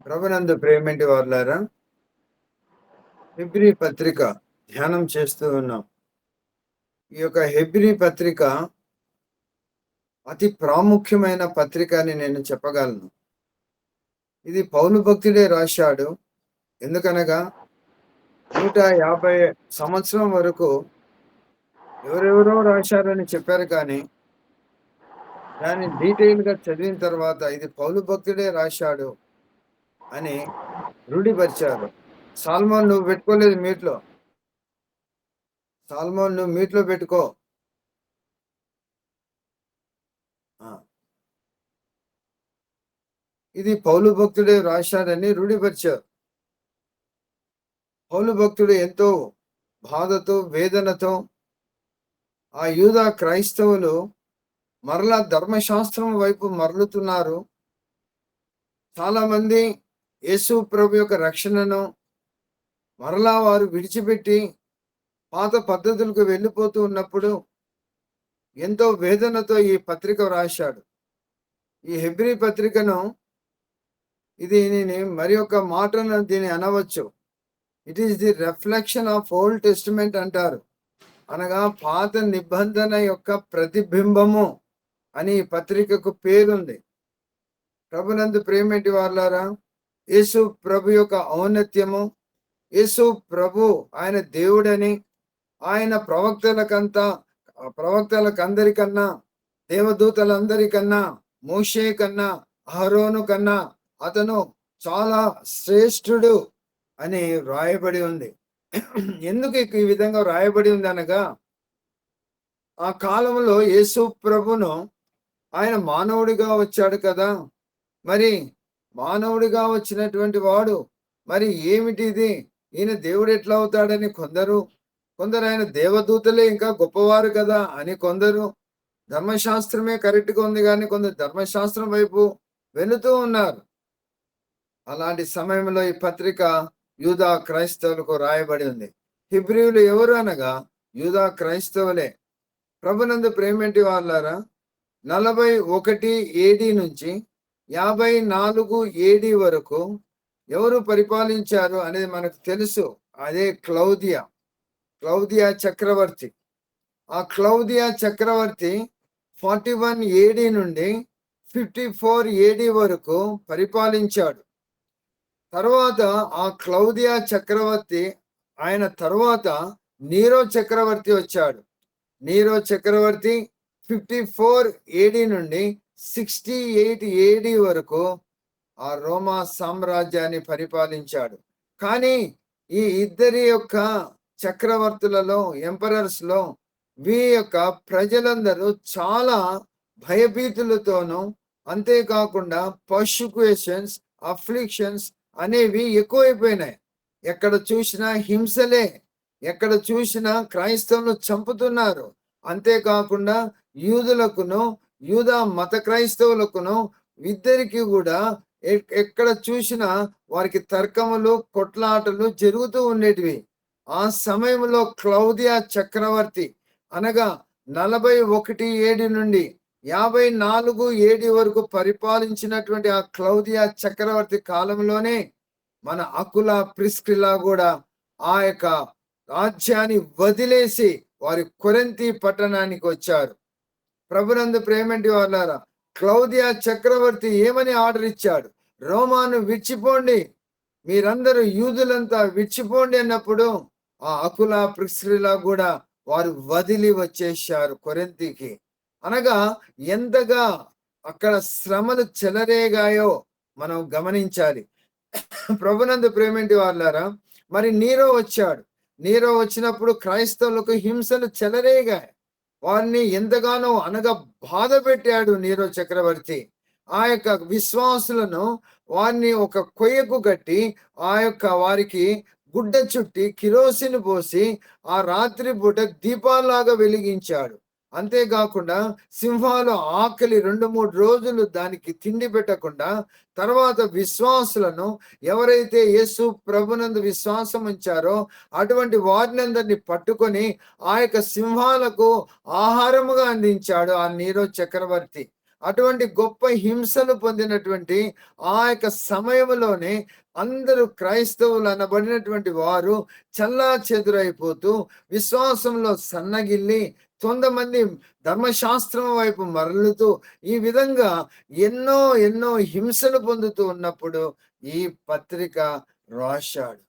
ప్రభునందు ప్రేమేంటి వారులారా, హెబ్రీ పత్రిక ధ్యానం చేస్తూ ఉన్నాం. ఈ యొక్క హెబ్రీ పత్రిక అతి ప్రాముఖ్యమైన పత్రిక అని నేను చెప్పగలను. ఇది పౌలు భక్తుడే రాశాడు. ఎందుకనగా 150 సంవత్సరం వరకు ఎవరెవరో రాశారని చెప్పారు కానీ, దాన్ని డీటెయిల్‌గా చదివిన తర్వాత ఇది పౌలు భక్తుడే రాశాడు అని రూఢిపరిచారు. సాల్మోన్ నువ్వు పెట్టుకోలేదు మ్యూట్‌లో. సాల్మోన్ నువ్వు మ్యూట్‌లో పెట్టుకో. ఆ! ఇది పౌలు భక్తుడే రాశాడని రూఢిపరిచారు. పౌలు భక్తుడు ఎంతో బాధతో, వేదనతో ఆ యూదా క్రైస్తవులు మరలా ధర్మశాస్త్రం వైపు మరలుతున్నారు. చాలామంది యేసు ప్రభు యొక్క రక్షణను మరలా వారు విడిచిపెట్టి పాత పద్ధతులకు వెళ్ళిపోతూ ఉన్నప్పుడు ఎంతో వేదనతో ఈ పత్రిక రాశాడు. ఈ హెబ్రీ పత్రికను దీనిని మరి ఒక మాటను దీన్ని అనవచ్చు. It is the reflection of old testament అంటారు. అనగా పాత నిబంధన యొక్క ప్రతిబింబము అని ఈ పత్రికకు పేరుంది. ప్రభునందు ప్రేమేంటి వారులారా, యేసు ప్రభు యొక్క ఔన్నత్యము, యేసు ప్రభు ఆయన దేవుడని, ఆయన ప్రవక్తలకందరికన్నా, దేవదూతలందరికన్నా, మోషే కన్నా, అహరోను కన్నా అతను చాలా శ్రేష్ఠుడు అని వ్రాయబడి ఉంది. ఎందుకు ఈ విధంగా వ్రాయబడి ఉంది అనగా, ఆ కాలంలో యేసు ప్రభును ఆయన మానవుడిగా వచ్చాడు కదా, మరి మానవుడిగా వచ్చినటువంటి వాడు మరి ఏమిటిది, ఈయన దేవుడు ఎట్లా అవుతాడని కొందరు ఆయన దేవదూతలే ఇంకా గొప్పవారు కదా అని కొందరు, ధర్మశాస్త్రమే కరెక్ట్గా ఉంది కానీ కొందరు ధర్మశాస్త్రం వైపు వెళుతూ ఉన్నారు. అలాంటి సమయంలో ఈ పత్రిక యూదా క్రైస్తవులకు రాయబడి ఉంది. హెబ్రీయులు ఎవరు అనగా యూదా క్రైస్తవులే. ప్రభునందు ప్రేమేంటి వాళ్ళారా, 41 AD నుంచి 54 AD వరకు ఎవరు పరిపాలించారు అనేది మనకు తెలుసు. అదే క్లౌదియా చక్రవర్తి. ఆ క్లౌదియా చక్రవర్తి 41 AD నుండి 54 AD వరకు పరిపాలించాడు. తర్వాత ఆ క్లౌదియా చక్రవర్తి ఆయన తర్వాత నీరో చక్రవర్తి వచ్చాడు. నీరో చక్రవర్తి 54 AD నుండి 68 AD వరకు ఆ రోమా సామ్రాజ్యాన్ని పరిపాలించాడు. కానీ ఈ ఇద్దరి యొక్క చక్రవర్తులలో, ఎంపరర్స్ లో వీరి యొక్క ప్రజలందరూ చాలా భయభీతులతోనూ, అంతేకాకుండా పర్సిక్యూషన్స్, అఫ్లిక్షన్స్ అనేవి ఎక్కువైపోయినాయి. ఎక్కడ చూసినా హింసలే, ఎక్కడ చూసినా క్రైస్తవులను చంపుతున్నారు. అంతేకాకుండా యూదులకును, యూదా మత క్రైస్తవులకును ఇద్దరికి కూడా ఎక్కడ చూసినా వారికి తర్కములు, కొట్లాటలు జరుగుతూ ఉండేటివి. ఆ సమయంలో క్లౌదియా చక్రవర్తి అనగా 41 AD నుండి 54 AD వరకు పరిపాలించినటువంటి ఆ క్లౌదియా చక్రవర్తి కాలంలోనే మన అకులా ప్రిస్కిలా కూడా ఆ యొక్క రాజ్యాన్ని వదిలేసి వారి కొరింథీ పట్టణానికి వచ్చారు. ప్రభునందు ప్రేమేంటి వాళ్ళారా, క్లౌదియా చక్రవర్తి ఏమని ఆర్డర్ ఇచ్చాడు? రోమాను విడిచిపోండి, మీరందరూ యూదులంతా విడిచిపోండి అన్నప్పుడు ఆ అకులా ప్రిస్కిలా కూడా వారు వదిలి వచ్చేసారు కొరింథీకి. అనగా ఎంతగా అక్కడ శ్రమలు చెలరేగాయో మనం గమనించాలి. ప్రభునందు ప్రేమేంటి వాళ్ళారా, మరి నీరో వచ్చాడు. నీరో వచ్చినప్పుడు క్రైస్తవులకు హింసలు చెలరేగాయి. వారిని ఎంతగానో అనగా బాధ పెట్టాడు నీరో చక్రవర్తి. ఆ యొక్క విశ్వాసులను వారిని ఒక కొయ్యకు కట్టి ఆ యొక్క వారికి గుడ్డ చుట్టి కిరోసిన్ పోసి ఆ రాత్రి పూట దీపాలాగా వెలిగించాడు. అంతేకాకుండా సింహాలు ఆకలి 2-3 రోజులు దానికి తిండి పెట్టకుండా, తర్వాత విశ్వాసులను ఎవరైతే యేసు ప్రభునందు విశ్వాసం ఉంచారో అటువంటి వారినందరినీ పట్టుకొని ఆ యొక్క సింహాలకు ఆహారముగా అందించాడు ఆ నీరో చక్రవర్తి. అటువంటి గొప్ప హింసలు పొందినటువంటి ఆ యొక్క సమయంలోనే అందరూ క్రైస్తవులు అనబడినటువంటి వారు చెల్లాచెదురైపోతూ విశ్వాసంలో సన్నగిల్లి కొంతమంది ధర్మశాస్త్రం వైపు మరలుతూ ఈ విధంగా ఎన్నో ఎన్నో హింసలు పొందుతూ ఉన్నప్పుడు ఈ పత్రిక రాశాడు.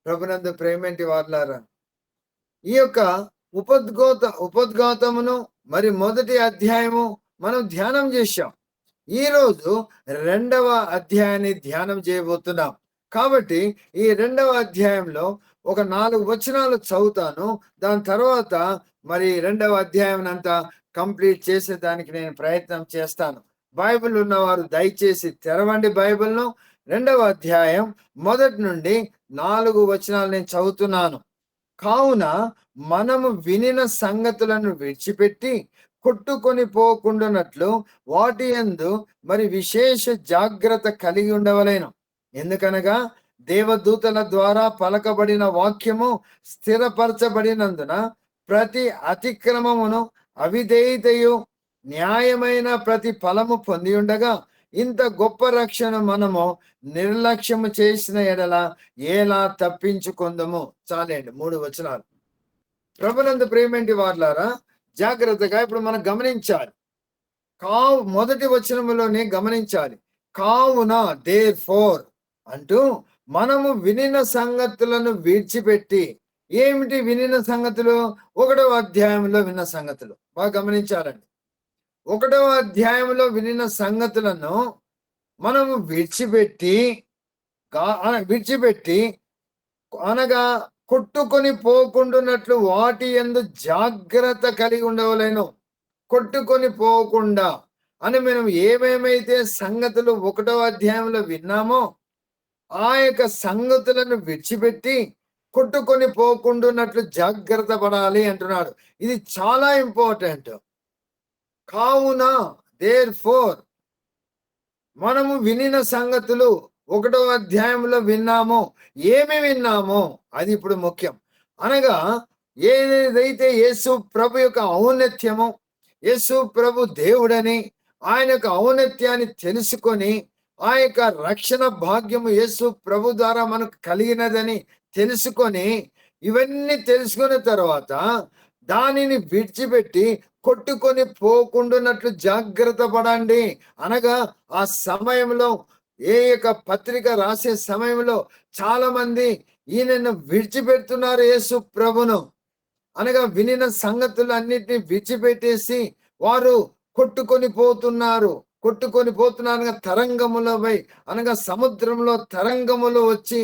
ప్రభునందు ప్రేమేంటి వాళ్ళారా, ఈ యొక్క ఉపోద్ఘాతమును మరి మొదటి అధ్యాయము మనం ధ్యానం చేశాం. ఈరోజు 2వ అధ్యాయాన్ని ధ్యానం చేయబోతున్నాం. కాబట్టి ఈ 2వ అధ్యాయంలో ఒక 4 వచనాలు చదువుతాను. దాని తర్వాత మరి 2వ అధ్యాయం అంతా కంప్లీట్ చేసేదానికి నేను ప్రయత్నం చేస్తాను. బైబిల్ ఉన్నవారు దయచేసి తెరవండి బైబిల్ను. 2వ అధ్యాయం మొదటి నుండి 4 వచనాలు నేను చదువుతున్నాను. కావున మనము వినిన సంగతులను విడిచిపెట్టి కొట్టుకొని పోకుండానట్లు వాటి యందు మరి విశేష జాగ్రత్త కలిగి ఉండవలెను. ఎందుకనగా దేవదూతల ద్వారా పలకబడిన వాక్యము స్థిరపరచబడినందున ప్రతి అతిక్రమమును అవిధేయతయు న్యాయమైన ప్రతి ఫలము పొంది ఉండగా ఇంత గొప్ప రక్షణ మనము నిర్లక్ష్యము చేసిన ఎడల ఎలా తప్పించుకుందము. చాలండి 3 వచనాలు. ప్రభునందు ప్రేమేంటి వార్లారా, జాగ్రత్తగా ఇప్పుడు మనం గమనించాలి. మొదటి వచనములోనే గమనించాలి. కావున దేర్ ఫోర్ అంటూ మనము వినిన సంగతులను విడిచిపెట్టి. ఏమిటి వినిన సంగతులు? 1వ అధ్యాయంలో విన్న సంగతులు బాగా గమనించాలండి. 1వ అధ్యాయంలో వినిన సంగతులను మనము విడిచిపెట్టి అనగా కొట్టుకొని పోకుండానట్లు వాటి యందు జాగ్రత్త కలిగి ఉండవలేను. కొట్టుకొని పోకుండా అని మనం ఏమేమైతే సంగతులు 1వ అధ్యాయంలో విన్నామో ఆ యొక్క సంగతులను విడిచిపెట్టి కొట్టుకొని పోకుండానట్లు జాగ్రత్త పడాలి అంటున్నాడు. ఇది చాలా ఇంపార్టెంట్. కావున దేర్ ఫోర్ మనము వినిన సంగతులు 1వ అధ్యాయంలో విన్నామో, ఏమి విన్నామో అది ఇప్పుడు ముఖ్యం. అనగా ఏదైతే యేసు ప్రభు యొక్క ఔన్నత్యము, యేసు ప్రభు దేవుడని, ఆయన యొక్క ఔన్నత్యాన్ని తెలుసుకొని ఆ యొక్క రక్షణ భాగ్యము యేసు ప్రభు ద్వారా మనకు కలిగినదని తెలుసుకొని, ఇవన్నీ తెలుసుకున్న తర్వాత దానిని విడిచిపెట్టి కొట్టుకొని పోకుండానట్లు జాగ్రత్త పడండి. అనగా ఆ సమయంలో ఏ యొక్క పత్రిక రాసే సమయంలో చాలా మంది ఈయనను విడిచిపెడుతున్నారు యేసు ప్రభును. అనగా వినిన సంగతులు అన్నిటిని విడిచిపెట్టేసి వారు కొట్టుకొని పోతున్నారు అనగా తరంగములపై అనగా సముద్రంలో తరంగములు వచ్చి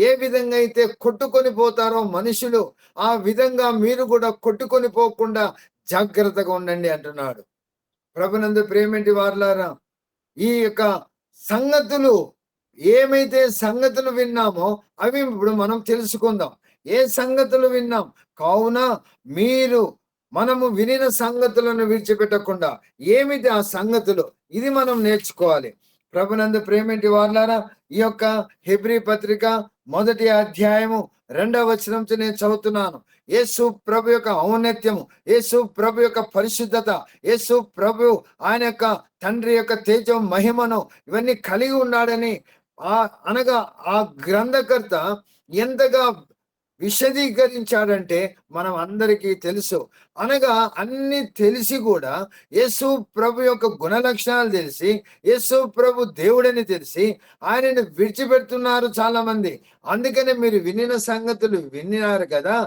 ఏ విధంగా అయితే కొట్టుకొని పోతారో మనుషులు, ఆ విధంగా మీరు కూడా కొట్టుకొని పోకుండా జాగ్రత్తగా ఉండండి అంటున్నాడు. ప్రభునందు ప్రేమేంటి వార్లారా, ఈ యొక్క సంగతులు ఏమైతే సంగతులు విన్నామో అవి ఇప్పుడు మనం తెలుసుకుందాం. ఏ సంగతులు విన్నాం? కావున మనము వినిన సంగతులను విడిచిపెట్టకుండా. ఏమిటి ఆ సంగతులు? ఇది మనం నేర్చుకోవాలి. ప్రభునందు ప్రేమేంటి వార్లారా, ఈ యొక్క హెబ్రీ పత్రిక మొదటి అధ్యాయము 2వ వచనంతో నేను చదువుతున్నాను. యేసు ప్రభు యొక్క ఔన్నత్యము, యేసు ప్రభు యొక్క పరిశుద్ధత, యేసు ప్రభు ఆయన యొక్క తండ్రి యొక్క తేజం మహిమను ఇవన్నీ కలిగి ఉన్నాడని అనగా ఆ గ్రంథకర్త ఎంతగా విశదీకరించాడంటే మనం అందరికీ తెలుసు. అనగా అన్ని తెలిసి కూడా యేసు ప్రభు యొక్క గుణ లక్షణాలు తెలిసి, యేసు ప్రభు దేవుడని తెలిసి ఆయనను విడిచిపెడుతున్నారు చాలా మంది. అందుకనే మీరు వినిన సంగతులు విన్నారు కదా,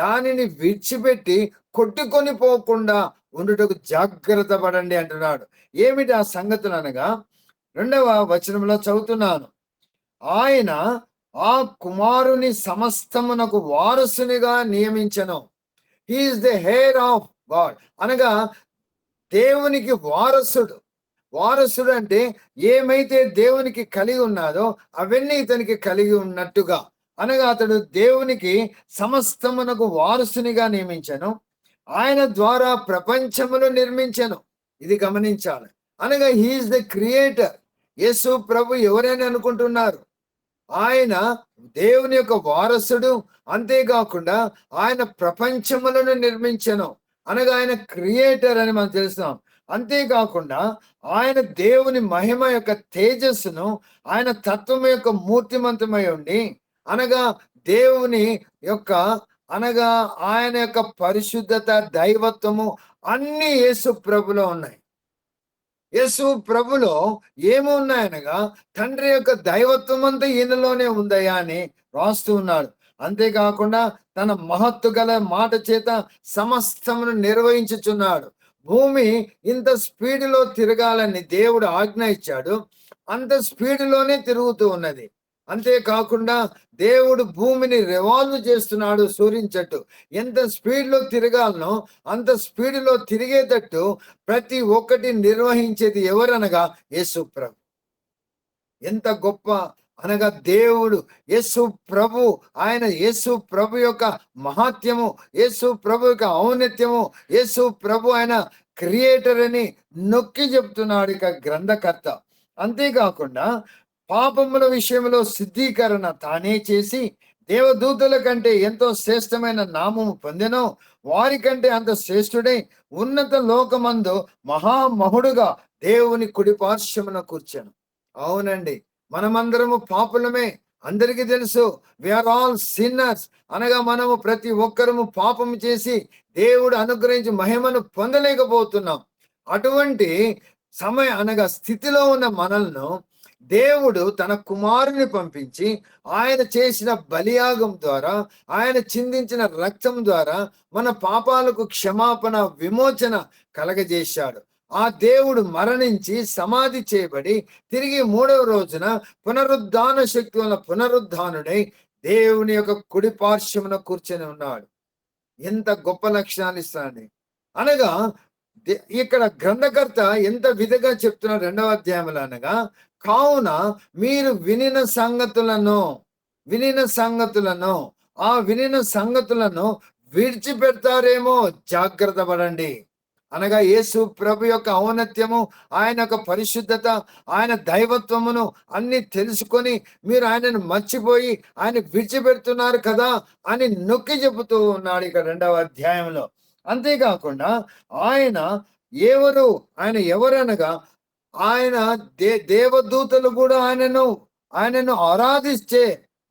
దానిని విడిచిపెట్టి కొట్టుకొని పోకుండా ఉండుటకు జాగ్రత్త పడండి అంటున్నాడు. ఏమిటి ఆ సంగతులు అనగా 2వ వచనంలో చదువుతున్నాను. ఆయన ఆ కుమారుని సమస్తమునకు వారసునిగా నియమించెను. He is the heir of God. అనగా దేవునికి వారసుడు అంటే ఏమైతే దేవునికి కలిగి ఉన్నాదో అవన్నీ ఇతనికి కలిగి ఉన్నట్టుగా. అనగా అతడు దేవునికి సమస్తమునకు వారసునిగా నియమించెను. ఆయన ద్వారా ప్రపంచమును నిర్మించెను. ఇది గమనించాలి. అనగా హీ ఈస్ ద క్రియేటర్. యేసు ప్రభు ఎవరైనా అనుకుంటున్నారు, ఆయన దేవుని యొక్క వారసుడు. అంతేకాకుండా ఆయన ప్రపంచములను నిర్మించెను. అనగా ఆయన క్రియేటర్ అని మనం తెలుస్తాం. అంతేకాకుండా ఆయన దేవుని మహిమ యొక్క తేజస్సును, ఆయన తత్వం యొక్క మూర్తిమంతమై ఉండి, అనగా దేవుని యొక్క అనగా ఆయన యొక్క పరిశుద్ధత, దైవత్వము అన్నీ యేసు ప్రభులో ఉన్నాయి. యేసు ప్రభులో ఏమున్నాయనగా తండ్రి యొక్క దైవత్వం అంతా ఈయనలోనే ఉందయ్యా అని రాస్తూ ఉన్నాడు. అంతేకాకుండా తన మహత్తు గల మాట చేత సమస్తమును నిర్వహించుచున్నాడు. భూమి ఇంత స్పీడ్‌లో తిరగాలని దేవుడు ఆజ్ఞ ఇచ్చాడు. అంత స్పీడ్‌లోనే తిరుగుతూ ఉన్నది. అంతేకాకుండా దేవుడు భూమిని రివాల్వ్ చేస్తున్నాడు సూర్యుని చుట్టూ. ఎంత స్పీడ్‌లో తిరగాలనో అంత స్పీడ్‌లో తిరిగేటట్టు ప్రతి ఒక్కటి నిర్వహించేది ఎవరనగా యేసు ప్రభు. ఎంత గొప్ప అనగా దేవుడు యేసు ప్రభు, ఆయన యేసు ప్రభు యొక్క మహాత్యము, యేసు ప్రభు యొక్క ఔన్నత్యము, యేసు ప్రభు ఆయన క్రియేటర్ అని నొక్కి చెప్తున్నాడు ఇక గ్రంథకర్త. అంతేకాకుండా పాపముల విషయంలో సిద్ధీకరణ తానే చేసి దేవదూతల కంటే ఎంతో శ్రేష్టమైన నామము పొందెనో వారికంటే అంత శ్రేష్ఠుడై ఉన్నత లోకమందు మహామహుడుగా దేవుని కుడి పార్శ్వమున కూర్చాను. అవునండి, మనమందరము పాపులమే, అందరికీ తెలుసు. వీఆర్ ఆల్ సిన్నర్స్, అనగా మనము ప్రతి ఒక్కరము పాపము చేసి దేవుడు అనుగ్రహించి మహిమను పొందలేకపోతున్నాం. అటువంటి అనగా స్థితిలో ఉన్న మనల్ని దేవుడు తన కుమారుని పంపించి ఆయన చేసిన బలియాగం ద్వారా, ఆయన చిందించిన రక్తం ద్వారా మన పాపాలకు క్షమాపణ, విమోచన కలగజేశాడు. ఆ దేవుడు మరణించి సమాధి చేయబడి తిరిగి 3వ రోజున పునరుద్ధాన శక్తి వల్ల పునరుద్ధానుడై దేవుని యొక్క కుడి పార్శ్వమున కూర్చొని ఉన్నాడు. ఎంత గొప్ప లక్షణాలు ఇస్తాడు. అనగా ఇక్కడ గ్రంథకర్త ఎంత విధంగా చెప్తున్నారు 2వ అధ్యాయంలో అనగా, కావున మీరు వినిన సంగతులను ఆ వినిన సంగతులను విడిచిపెడతారేమో జాగ్రత్త పడండి. అనగా యేసు ప్రభు యొక్క ఔన్నత్యము, ఆయన యొక్క పరిశుద్ధత, ఆయన దైవత్వమును అన్ని తెలుసుకొని మీరు ఆయనను మర్చిపోయి ఆయన విడిచిపెడుతున్నారు కదా అని నొక్కి చెబుతూ ఉన్నాడు ఇక్కడ 2వ అధ్యాయంలో. అంతేకాకుండా ఆయన ఎవరనగా ఆయన దేవదూతలు కూడా ఆయనను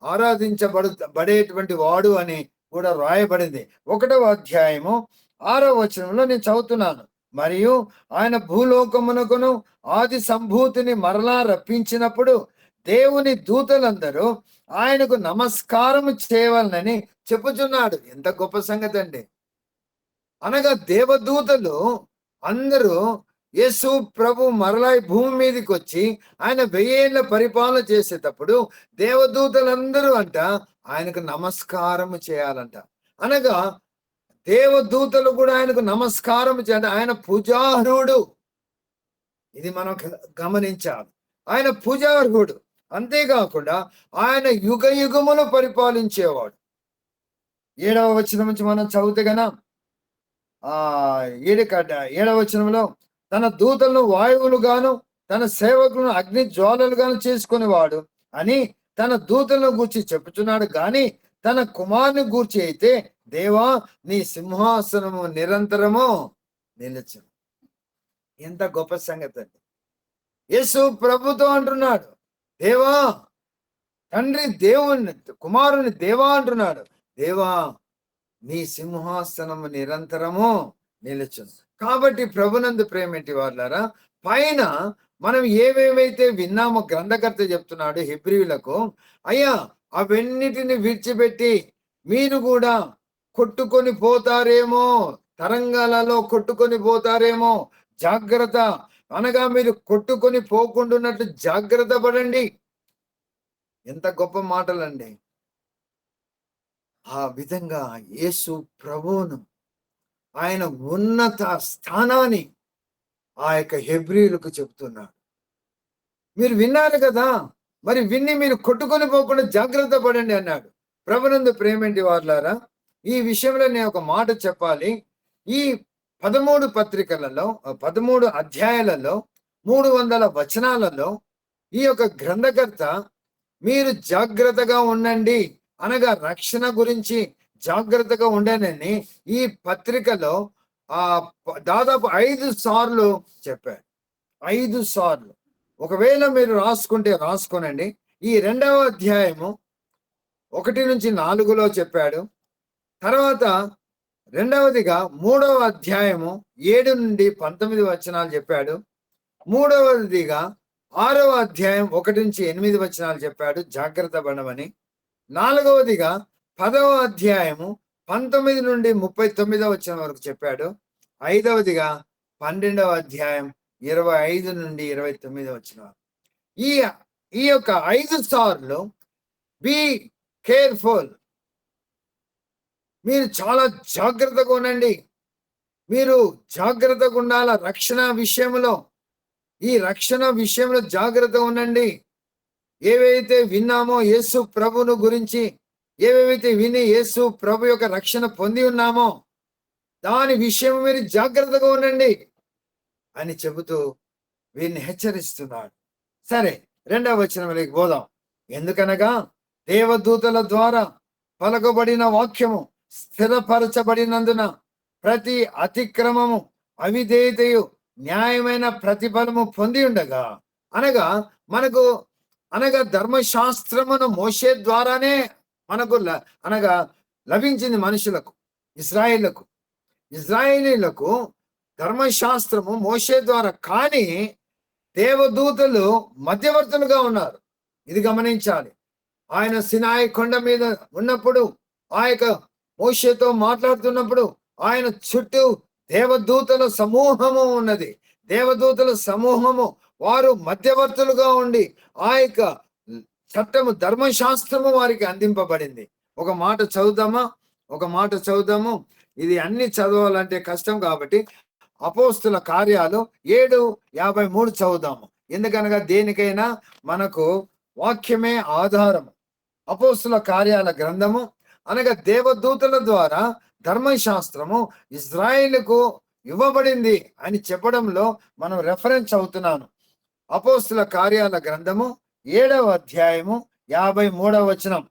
ఆరాధించబడేటువంటి వాడు అని కూడా రాయబడింది. 1వ అధ్యాయము 6వ వచనంలో నేను చదువుతున్నాను. మరియు ఆయన భూలోకమునకును ఆది సంభూతిని మరలా రప్పించినప్పుడు దేవుని దూతలందరూ ఆయనకు నమస్కారం చేయవాలని చెప్పుచున్నాడు. ఎంత గొప్ప సంగతి అండి. అనగా దేవదూతలు అందరూ యేసు ప్రభు మరలా భూమి మీదకి వచ్చి ఆయన 1000 ఏళ్ల పరిపాలన చేసేటప్పుడు దేవదూతలందరూ ఆయనకు నమస్కారం చేయాలంట. అనగా దేవదూతలు కూడా ఆయనకు నమస్కారం చేయాలి. ఆయన పూజార్హుడు. ఇది మనం గమనించాలి. ఆయన పూజార్హుడు. అంతేకాకుండా ఆయన యుగ యుగములు పరిపాలించేవాడు. 7వ వచనం నుంచి మనం చదివితే గన 7వ వచనంలో తన దూతలను వాయువులు గాను తన సేవకులను అగ్ని జ్వాలలు గాను చేసుకునేవాడు అని తన దూతలను గూర్చి చెప్పుచున్నాడు. గాని తన కుమారుని గూర్చి అయితే, దేవా నీ సింహాసనము నిరంతరము నిలుచు. ఎంత గొప్ప సంగతి అండి. యేసు ప్రభుతో అంటున్నాడు, దేవా, తండ్రి దేవుని కుమారుని దేవా అంటున్నాడు. దేవా నీ సింహాసనము నిరంతరము నిలుచును. కాబట్టి ప్రభునందు ప్రేమేంటి వాళ్ళారా, పైన మనం ఏమేమైతే విన్నామో గ్రంథకర్త చెప్తున్నాడు హెబ్రీయులకు, అయ్యా అవన్నిటిని విడిచిపెట్టి మీరు కూడా కొట్టుకొని పోతారేమో, తరంగాలలో కొట్టుకొని పోతారేమో, జాగ్రత్త. అనగా మీరు కొట్టుకొని పోకుండాన్నట్టు జాగ్రత్త పడండి. ఎంత గొప్ప మాటలండి. ఆ విధంగా యేసు ప్రభువును, ఆయన ఉన్నత స్థానాన్ని ఆ యొక్క హెబ్రీయులకు చెప్తున్నాడు. మీరు విన్నారు కదా, మరి విన్ని మీరు కొట్టుకొని పోకుండా జాగ్రత్త పడండి అన్నాడు. ప్రభునందు ప్రేమేంటి వారులారా, ఈ విషయంలో నేను ఒక మాట చెప్పాలి. ఈ 13 పత్రికలలో 13 అధ్యాయాలలో 300 వచనాలలో ఈ యొక్క గ్రంథకర్త మీరు జాగ్రత్తగా ఉండండి అనగా రక్షణ గురించి జాగ్రత్తగా ఉండనని ఈ పత్రికలో దాదాపు 5 సార్లు చెప్పాడు. 5 సార్లు. ఒకవేళ మీరు రాసుకుంటే రాసుకోనండి. ఈ 2వ అధ్యాయము 1-4లో చెప్పాడు. తర్వాత రెండవదిగా 3వ అధ్యాయము 7-19 వచనాలు చెప్పాడు. మూడవదిగా 6వ అధ్యాయం 1-8 వచనాలు చెప్పాడు, జాగ్రత్త పడమని. 4వదిగా 10వ అధ్యాయము 19-39 వచనం వరకు చెప్పాడు. 5వదిగా 12వ అధ్యాయం 25-29 వచనాలు. ఈ యొక్క 5 సార్లు బీ కేర్ఫుల్, మీరు చాలా జాగ్రత్తగా ఉండండి, మీరు జాగ్రత్తగా ఉండాల రక్షణ విషయంలో. ఈ రక్షణ విషయంలో జాగ్రత్తగా ఉండండి. ఏవైతే విన్నామో యేసు ప్రభును గురించి, ఏవేవైతే విని యేసు ప్రభు యొక్క రక్షణ పొంది ఉన్నామో దాని విషయం మీరు జాగ్రత్తగా ఉండండి అని చెబుతూ వీరిని హెచ్చరిస్తున్నాడు. సరే, 2వ వచనంలోకి పోదాం. ఎందుకనగా దేవదూతల ద్వారా పలకబడిన వాక్యము స్థిరపరచబడినందున ప్రతి అతిక్రమము అవిధేయతయు న్యాయమైన ప్రతిఫలము పొంది ఉండగా, అనగా ధర్మశాస్త్రమును మోషే ద్వారానే మనకు లభించింది మనుషులకు, ఇజ్రాయేలీలకు ధర్మశాస్త్రము మోషే ద్వారా. కానీ దేవదూతలు మధ్యవర్తులుగా ఉన్నారు. ఇది గమనించాలి. ఆయన సినాయి కొండ మీద ఉన్నప్పుడు, ఆ యొక్క మోషేతో మాట్లాడుతున్నప్పుడు ఆయన చుట్టూ దేవదూతల సమూహము ఉన్నది. దేవదూతల సమూహము వారు మధ్యవర్తులుగా ఉండి ఆ యొక్క చట్టము, ధర్మశాస్త్రము వారికి అందింపబడింది. ఒక మాట చదువుదాము. ఇది అన్ని చదవాలంటే కష్టం కాబట్టి అపోస్తుల కార్యాలు 7:53 చదువుదాము. ఎందుకనగా దేనికైనా మనకు వాక్యమే ఆధారము. అపోస్తుల కార్యాల గ్రంథము అనగా దేవదూతల ద్వారా ధర్మశాస్త్రము ఇజ్రాయేలుకు ఇవ్వబడింది అని చెప్పడంలో మనం రెఫరెన్స్ అవుతున్నాను. అపోస్తుల కార్యాల గ్రంథము 7వ అధ్యాయము 53వ వచనం.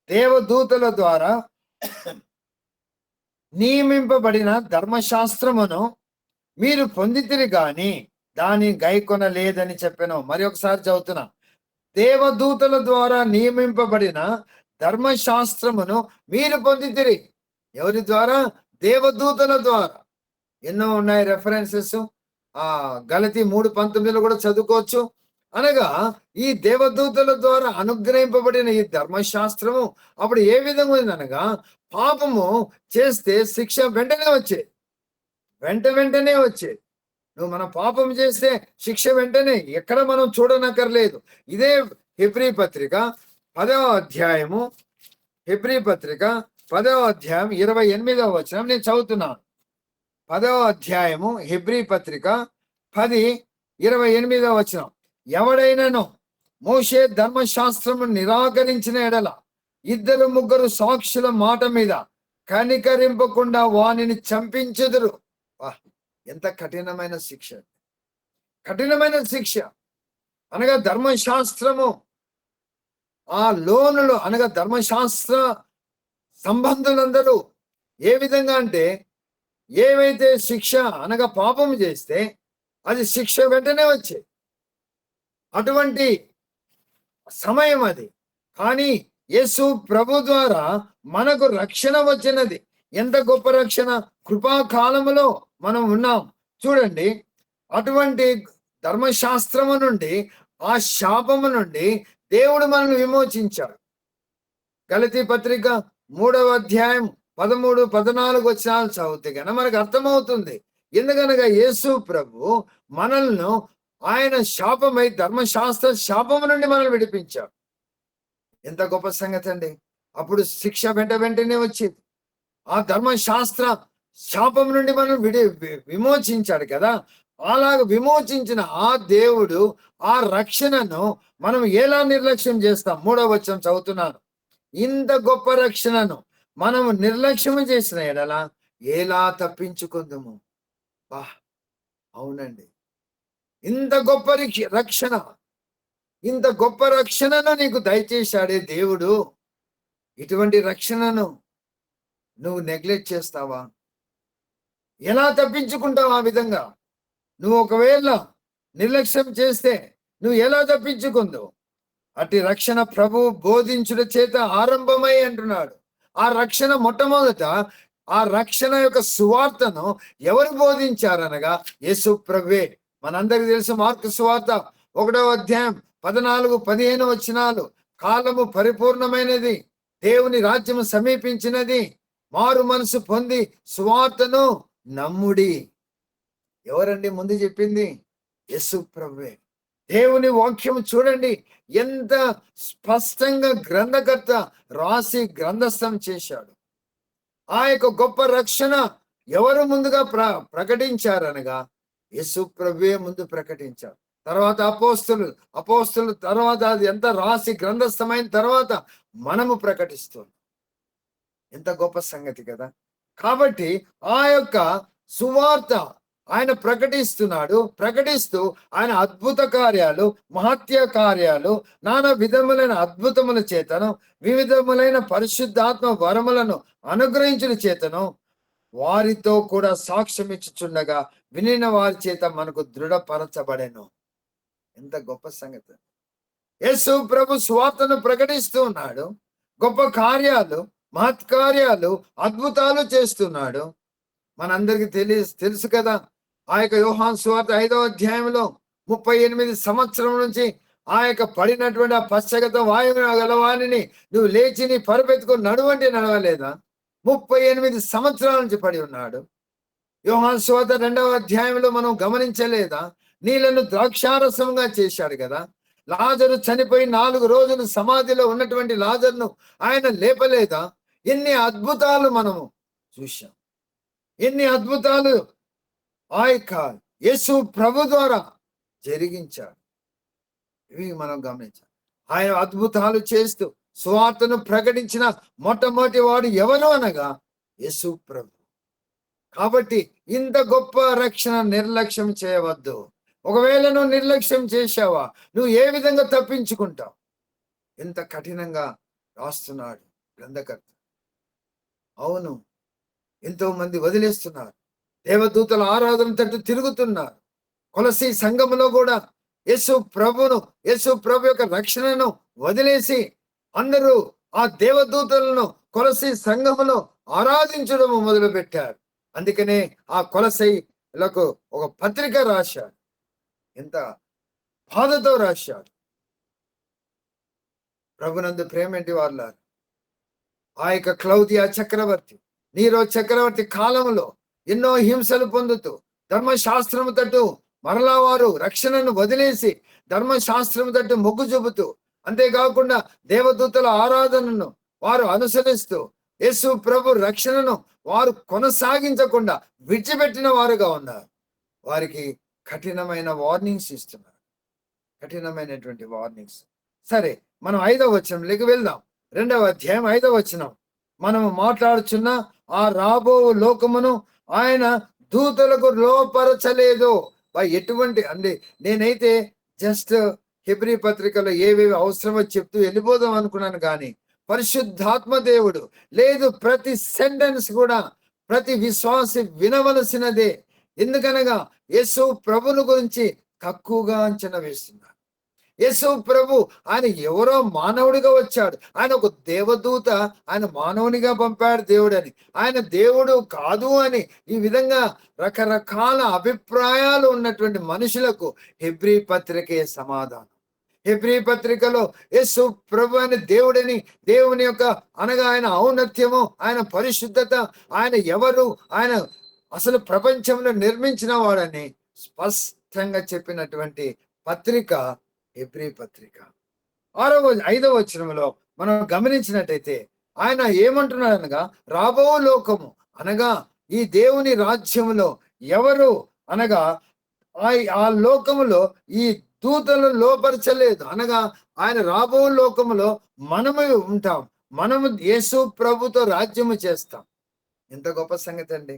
దేవదూతల ద్వారా నియమింపబడిన ధర్మశాస్త్రమును మీరు పొందితిరి గాని దాని గైకొనలేదని చెప్పాను. మరి ఒకసారి చదువుతున్నా. దేవదూతల ద్వారా నియమింపబడిన ధర్మశాస్త్రమును మీరు పొందితిరి. ఎవరి ద్వారా? దేవదూతల ద్వారా. ఎన్నో ఉన్నాయి రెఫరెన్సెస్. గలతీ 3:19 కూడా చదువుకోవచ్చు. అనగా ఈ దేవదూతల ద్వారా అనుగ్రహింపబడిన ఈ ధర్మశాస్త్రము అప్పుడు ఏ విధంగా ఉందనగా, పాపము చేస్తే శిక్ష వెంటనే వచ్చేది. నువ్వు మనం పాపం చేస్తే శిక్ష వెంటనే, ఎక్కడ మనం చూడనక్కర్లేదు. ఇదే హెబ్రీ పత్రిక 10వ అధ్యాయము 28వ వచనం నేను చదువుతున్నాను. 10వ అధ్యాయము హెబ్రీ పత్రిక 10:28వ వచనం. ఎవడైనాను మోషే ధర్మశాస్త్రము నిరాకరించిన ఎడల 2-3 సాక్షుల మాట మీద కనికరింపకుండా వానిని చంపించుదురు. ఎంత కఠినమైన శిక్ష. అనగా ధర్మశాస్త్రము ఆ లోనులు అనగా ధర్మశాస్త్ర సంబంధులందరూ ఏ విధంగా అంటే, ఏవైతే శిక్ష అనగా పాపం చేస్తే అది శిక్ష వెంటనే వచ్చే అటువంటి సమయం అది. కానీ యేసు ప్రభు ద్వారా మనకు రక్షణ వచ్చినది. ఎంత గొప్ప రక్షణ! కృపాకాలములో మనం ఉన్నాం. చూడండి, అటువంటి ధర్మశాస్త్రము నుండి, ఆ శాపము నుండి దేవుడు మనల్ని విమోచించాడు. గలతీ పత్రిక 3వ అధ్యాయం 13-14 వచనాలు చదివితే గన మనకు అర్థమవుతుంది. ఎందుకనగా యేసు ప్రభు మనల్ని ఆయన శాపమై ధర్మశాస్త్ర శాపము నుండి మనల్ని విడిపించాడు. ఎంత గొప్ప సంగతి అండి! అప్పుడు శిక్ష వెంటనే వచ్చేది. ఆ ధర్మశాస్త్ర శాపం నుండి మనం విమోచించాడు కదా. అలాగ విమోచించిన ఆ దేవుడు ఆ రక్షణను మనం ఎలా నిర్లక్ష్యం చేస్తాం? 3వ వచనం చదువుతున్నాను. ఇంత గొప్ప రక్షణను మనం నిర్లక్ష్యం చేసిన ఎడల ఎలా తప్పించుకుందాము? అవునండి, ఇంత గొప్ప రక్షణను నీకు దయచేశాడే దేవుడు. ఇటువంటి రక్షణను నువ్వు నెగ్లెక్ట్ చేస్తావా? ఎలా తప్పించుకుంటావు? ఆ విధంగా నువ్వు ఒకవేళ నిర్లక్ష్యం చేస్తే నువ్వు ఎలా తప్పించుకుందు? అట్టి రక్షణ ప్రభు బోధించుట చేత ఆరంభమై అంటున్నాడు. ఆ రక్షణ మొట్టమొదట ఆ రక్షణ యొక్క సువార్తను ఎవరు బోధించారనగా యేసు ప్రభువే. మనందరికి తెలుసు మార్కు సువార్త 1వ అధ్యాయం 14-15 వచనాలు. కాలము పరిపూర్ణమైనది, దేవుని రాజ్యము సమీపించినది, మారు మనసు పొంది సువార్తను నమ్ముడి. ఎవరండి ముందు చెప్పింది? యేసు ప్రభువే. దేవుని వాక్యం చూడండి ఎంత స్పష్టంగా గ్రంథకర్త రాసి గ్రంథస్థం చేశాడు. ఆ యొక్క గొప్ప రక్షణ ఎవరు ముందుగా ప్రకటించారనగా యేసు ప్రభువే ముందు ప్రకటించారు. తర్వాత అపోస్తులు తర్వాత అది ఎంత రాసి గ్రంథస్థమైన తర్వాత మనము ప్రకటిస్తున్నాం. ఎంత గొప్ప సంగతి కదా. కాబట్టి ఆ యొక్క సువార్త ఆయన ప్రకటిస్తూ ఆయన అద్భుత కార్యాలు, మహత్య కార్యాలు, నానా విధములైన అద్భుతముల చేతను, వివిధములైన పరిశుద్ధాత్మ వరములను అనుగ్రహించిన చేతను వారితో కూడా సాక్ష్యం ఇచ్చుచుండగా వినిన వారి చేత మనకు దృఢపరచబడెను. ఎంత గొప్ప సంగతి. యేసు ప్రభు సువార్తను ప్రకటిస్తూ ఉన్నాడు. గొప్ప కార్యాలు, మహత్కార్యాలు, అద్భుతాలు చేస్తున్నాడు. మనందరికి తెలుసు కదా. ఆ యొక్క యోహాను సువార్త 5వ అధ్యాయంలో 38 సంవత్సరం నుంచి ఆ యొక్క పడినటువంటి ఆ పశ్చగత వాయువు గలవాణిని నువ్వు లేచి నీ పరుపెత్తుకొని నడువంటే నడవలేదా? 38 సంవత్సరాల నుంచి పడి ఉన్నాడు. యోహాను సువార్త 2వ అధ్యాయంలో మనం గమనించలేదా? నీళ్లను ద్రాక్షారసంగా చేశాడు కదా. లాజరు చనిపోయి 4 రోజులు సమాధిలో ఉన్నటువంటి లాజరును ఆయన లేపలేదా? ఎన్ని అద్భుతాలు మనము చూశాం. ఎన్ని అద్భుతాలు ఆ యొక్క యేసు ప్రభు ద్వారా జరిగించాడు. ఇవి మనం గమనించాలి. ఆయన అద్భుతాలు చేస్తూ సువార్తను ప్రకటించిన మొట్టమొదటి వాడు ఎవరు అనగా యేసు ప్రభు. కాబట్టి ఇంత గొప్ప రక్షణ నిర్లక్ష్యం చేయవద్దు. ఒకవేళ నువ్వు నిర్లక్ష్యం చేశావా, నువ్వు ఏ విధంగా తప్పించుకుంటావు? ఎంత కఠినంగా రాస్తున్నాడు గ్రంథకర్త. అవును, ఎంతో మంది వదిలేస్తున్నారు. దేవదూతల ఆరాధన తట్టు తిరుగుతున్నారు. కొలసి సంఘములో కూడా యేసు ప్రభు యొక్క రక్షణను వదిలేసి అందరూ ఆ దేవదూతలను కొలసి సంఘములో ఆరాధించడం మొదలు పెట్టారు. అందుకనే ఆ కొలసైలకు ఒక పత్రిక రాశాడు. ఎంత బాధతో రాశాడు. ప్రభునందు ప్రేమేంటి వాళ్ళ ఆ యొక్క క్లౌదియా చక్రవర్తి, నీరో చక్రవర్తి కాలంలో ఎన్నో హింసలు పొందుతూ ధర్మశాస్త్రము తట్టు మరలా వారు రక్షణను వదిలేసి ధర్మశాస్త్రము తట్టు మొగ్గు చూపుతూ, అంతేకాకుండా దేవదూతల ఆరాధనను వారు అనుసరిస్తూ యేసు ప్రభు రక్షణను వారు కొనసాగించకుండా విడిచిపెట్టిన వారుగా ఉన్నారు. వారికి కఠినమైన వార్నింగ్స్ ఇస్తున్నారు. కఠినమైనటువంటి వార్నింగ్స్. సరే, మనం 5వ వచనంలోకి వెళ్దాం. 2వ అధ్యాయం 5వ వచనం. మనం మాట్లాడుచున్న ఆ రాబో లోకమును ఆయన దూతలకు లోపరచలేదు. ఎటువంటి అంటే నేనైతే జస్ట్ హెబ్రీ పత్రికలో ఏవేవి అవసరమో చెప్తూ వెళ్ళిపోదాం అనుకున్నాను, కానీ పరిశుద్ధాత్మ దేవుడు లేదు, ప్రతి సెంటెన్స్ కూడా ప్రతి విశ్వాసి వినవలసినదే. ఎందుకనగా యేసు ప్రభుని గురించి తక్కువగా అంచనా వేస్తున్నారు. యేసు ప్రభు ఆయన ఎవరో మానవుడిగా వచ్చాడు. ఆయన ఒక దేవదూత, ఆయన మానవునిగా పంపాడు దేవుడని, ఆయన దేవుడు కాదు అని ఈ విధంగా రకరకాల అభిప్రాయాలు ఉన్నటువంటి మనుషులకు హెబ్రీ పత్రికే సమాధానం. హెబ్రీ పత్రికలో యేసు ప్రభు అని దేవుడని, దేవుని యొక్క అనగా ఆయన ఔన్నత్యము, ఆయన పరిశుద్ధత, ఆయన ఎవరు, ఆయన అసలు ప్రపంచంలో నిర్మించిన వాడని స్పష్టంగా చెప్పినటువంటి పత్రిక హెబ్రీ పత్రిక. 5వ వచనంలో మనం గమనించినట్టయితే ఆయన ఏమంటున్నాడు అనగా, రాబో లోకము అనగా ఈ దేవుని రాజ్యములో ఎవరు అనగా ఆ లోకములో ఈ దూతలు లోపరచలేదు అనగా ఆయన రాబో లోకములో మనము ఉంటాం. మనము యేసు ప్రభుతో రాజ్యము చేస్తాం. ఎంత గొప్ప సంగతి అండి.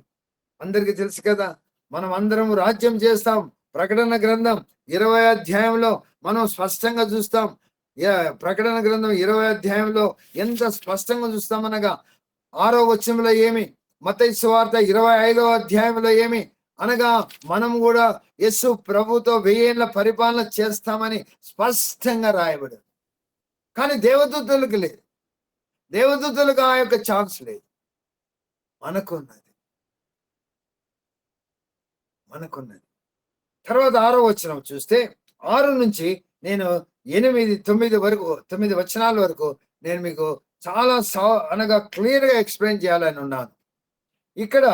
అందరికీ తెలుసు కదా, మనం అందరం రాజ్యం చేస్తాం. ప్రకటన గ్రంథం 20వ అధ్యాయంలో మనం స్పష్టంగా చూస్తాం. ప్రకటన గ్రంథం 20వ అధ్యాయంలో ఎంత స్పష్టంగా చూస్తామనగా 6వ వచనంలో ఏమి, మత్తయి సువార్త 25వ అధ్యాయంలో ఏమి అనగా మనం కూడా యేసు ప్రభుతో 1000 ఏళ్ల పరిపాలన చేస్తామని స్పష్టంగా రాయబడి. కానీ దేవదూతలకు లేదు. దేవదూతలకు ఆ యొక్క ఛాన్స్ లేదు. మనకున్నది. మనకున్నది. తర్వాత 6వ వచనం చూస్తే 6 నుంచి నేను 8, 9 వరకు 9 వచనాల వరకు నేను మీకు చాలా అనగా క్లియర్‌గా ఎక్స్‌ప్లెయిన్ చేయాలని ఉన్నాను. ఇక్కడ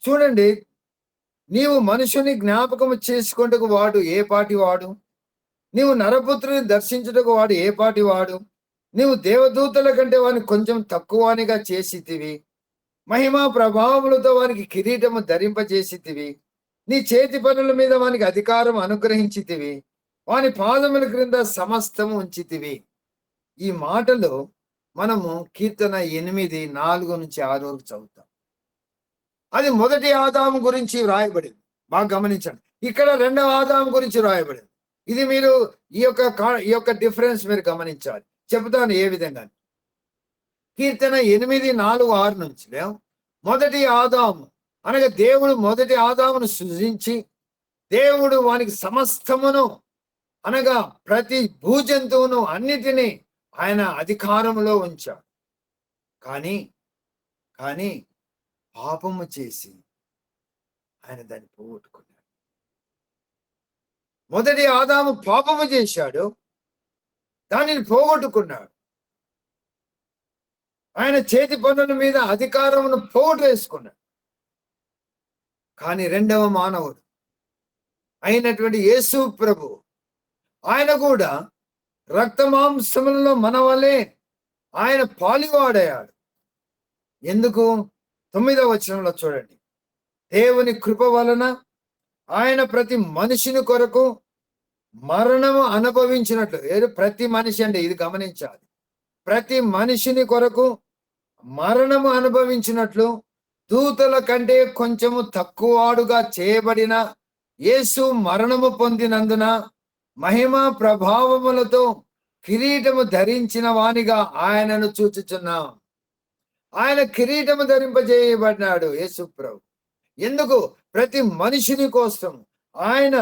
చూడండి, నీవు మనుషుని జ్ఞాపకము చేసుకొనుటకు వాడు ఏ పాటి వాడు? నీవు నరపుత్రుని దర్శించుటకు వాడు ఏ పాటి వాడు? నీవు దేవదూతల కంటే వాని కొంచెం తక్కువనిగా చేసితివి. మహిమా ప్రభావములతో వానికి కిరీటము ధరింపజేసితివి. నీ చేతి పనుల మీద వానికి అధికారం అనుగ్రహించితివి. వాని పాదముల క్రింద సమస్తము ఉంచితివి. ఈ మాటలు మనము కీర్తన 8, 4-6 వరకు చదువుతాం. అది మొదటి ఆదాము గురించి వ్రాయబడింది. బాగా గమనించండి. ఇక్కడ రెండవ ఆదాము గురించి వ్రాయబడింది. ఇది మీరు ఈ యొక్క డిఫరెన్స్ మీరు గమనించాలి. చెబుతాను ఏ విధంగా. కీర్తన 8, 4, 6 నుంచి మొదటి ఆదాము అనగా దేవుడు మొదటి ఆదామును సృజించి దేవుడు వానికి సమస్తమును అనగా ప్రతి భూజంతువును అన్నిటినీ ఆయన అధికారంలో ఉంచాడు. కానీ పాపము చేసి ఆయన దాన్ని పోగొట్టుకున్నాడు. మొదటి ఆదాము పాపము చేశాడు, దానిని పోగొట్టుకున్నాడు. ఆయన చేతి పనుల మీద అధికారమును పోగొట్టేసుకున్నాడు. కానీ రెండవ మానవుడు అయినటువంటి యేసు ప్రభు, ఆయన కూడా రక్త మాంసములలో మన వలె ఆయన పాలివాడయ్యాడు. ఎందుకు? 9వ వచనంలో చూడండి. దేవుని కృప వలన ఆయన ప్రతి మనిషిని కొరకు మరణము అనుభవించినట్లు. ప్రతి మనిషి అండి, ఇది గమనించాలి. ప్రతి మనిషిని కొరకు మరణము అనుభవించినట్లు దూతల కంటే కొంచెము తక్కువవాడుగా చేయబడిన యేసు మరణము పొందినందున మహిమా ప్రభావములతో కిరీటము ధరించిన వానిగా ఆయనను చూచుచున్నాం. ఆయన కిరీటము ధరింపజేయబడినాడు యేసు ప్రభు. ఎందుకు? ప్రతి మనిషిని కోసం ఆయన